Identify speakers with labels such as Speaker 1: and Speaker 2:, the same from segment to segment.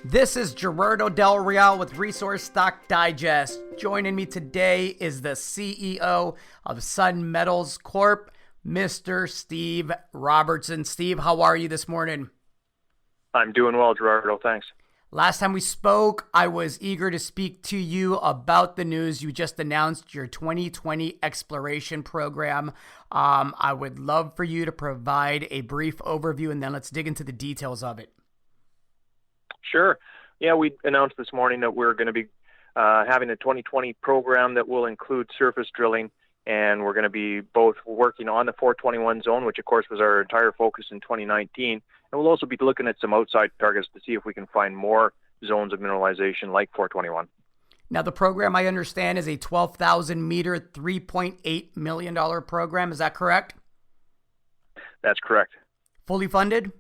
Speaker 1: This is Gerardo Del Real with Resource Stock Digest. Joining me today is the CEO of Sun Metals Corp, Mr. Steve Robertson. Steve, how are you this morning?
Speaker 2: I'm doing well, Gerardo. Thanks.
Speaker 1: Last time we spoke, I was eager to speak to you about the news. You just announced your 2020 exploration program. I would love for you to provide a brief overview, and then let's dig into the details of it.
Speaker 2: Sure. Yeah, we announced this morning that we're going to be having a 2020 program that will include surface drilling, and we're going to be both working on the 421 zone, which of course was our entire focus in 2019, and we'll also be looking at some outside targets to see if we can find more zones of mineralization like 421.
Speaker 1: Now, the program, I understand, is a 12,000 meter, $3.8 million program. Is that correct?
Speaker 2: That's correct.
Speaker 1: Fully funded?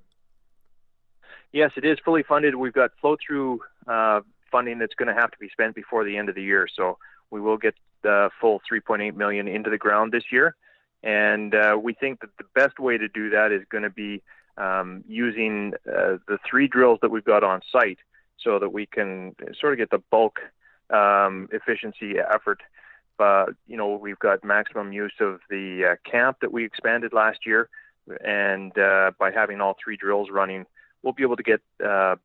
Speaker 2: Yes, it is fully funded. We've got flow-through funding that's going to have to be spent before the end of the year. So we will get the full $3.8 million into the ground this year. And we think that the best way to do that is going to be using the 3 drills that we've got on site so that we can sort of get the bulk efficiency effort. We've got maximum use of the camp that we expanded last year. And by having all 3 drills running, we'll be able to get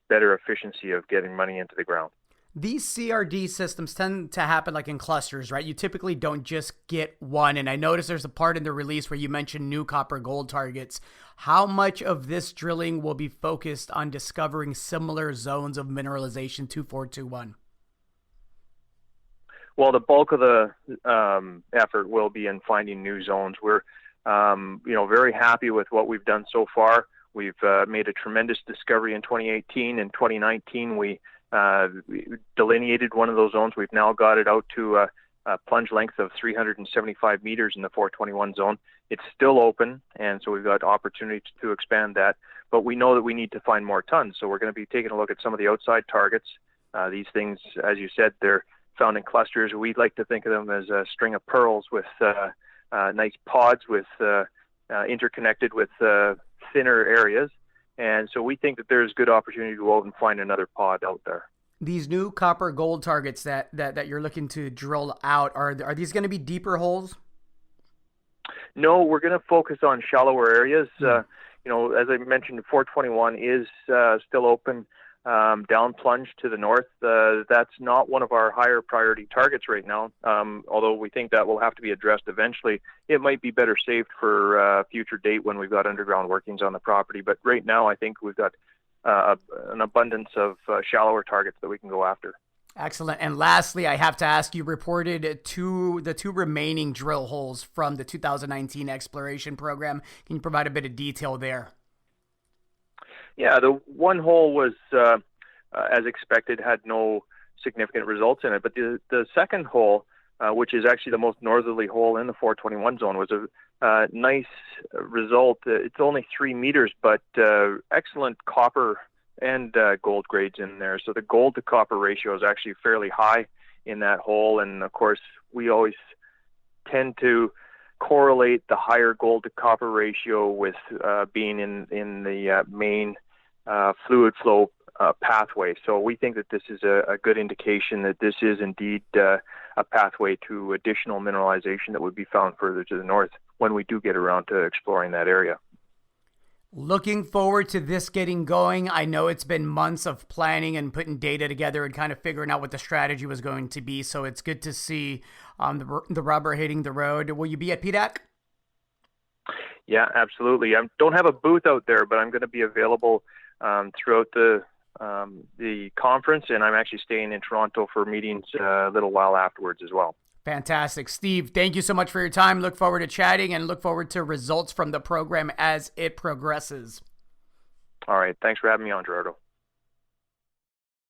Speaker 2: better efficiency of getting money into the ground.
Speaker 1: These CRD systems tend to happen like in clusters, right? You typically don't just get one. And I noticed there's a part in the release where you mentioned new copper gold targets. How much of this drilling will be focused on discovering similar zones of mineralization to 421?
Speaker 2: Well, the bulk of the effort will be in finding new zones. We're very happy with what we've done so far. We've made a tremendous discovery in 2018. In 2019, we delineated one of those zones. We've now got it out to a plunge length of 375 meters in the 421 zone. It's still open, and so we've got opportunity to expand that. But we know that we need to find more tons, so we're going to be taking a look at some of the outside targets. These things, as you said, they're found in clusters. We like to think of them as a string of pearls with nice pods with interconnected with thinner areas, and so we think that there's good opportunity to go out and find another pod out there.
Speaker 1: These new copper gold targets that you're looking to drill out, are these going to be deeper holes?
Speaker 2: No, we're going to focus on shallower areas. As I mentioned, 421 is still open down plunge to the north. That's not one of our higher priority targets right now, although we think that will have to be addressed eventually. It might be better saved for a future date when we've got underground workings on the property. But right now, I think we've got an abundance of shallower targets that we can go after.
Speaker 1: Excellent. And lastly, I have to ask, you reported the two remaining drill holes from the 2019 exploration program. Can you provide a bit of detail there?
Speaker 2: Yeah, the one hole was, as expected, had no significant results in it. But the second hole, which is actually the most northerly hole in the 421 zone, was a nice result. It's only 3 meters, but excellent copper and gold grades in there. So the gold to copper ratio is actually fairly high in that hole. And of course, we always tend to correlate the higher gold to copper ratio with being in the main fluid flow pathway. So we think that this is a good indication that this is indeed a pathway to additional mineralization that would be found further to the north when we do get around to exploring that area.
Speaker 1: Looking forward to this getting going. I know it's been months of planning and putting data together and kind of figuring out what the strategy was going to be. So it's good to see the rubber hitting the road. Will you be at PDAC?
Speaker 2: Yeah, absolutely. I don't have a booth out there, but I'm going to be available throughout the conference, and I'm actually staying in Toronto for meetings a little while afterwards as well.
Speaker 1: Fantastic. Steve, thank you so much for your time. Look forward to chatting and look forward to results from the program as it progresses.
Speaker 2: All right. Thanks for having me on, Gerardo.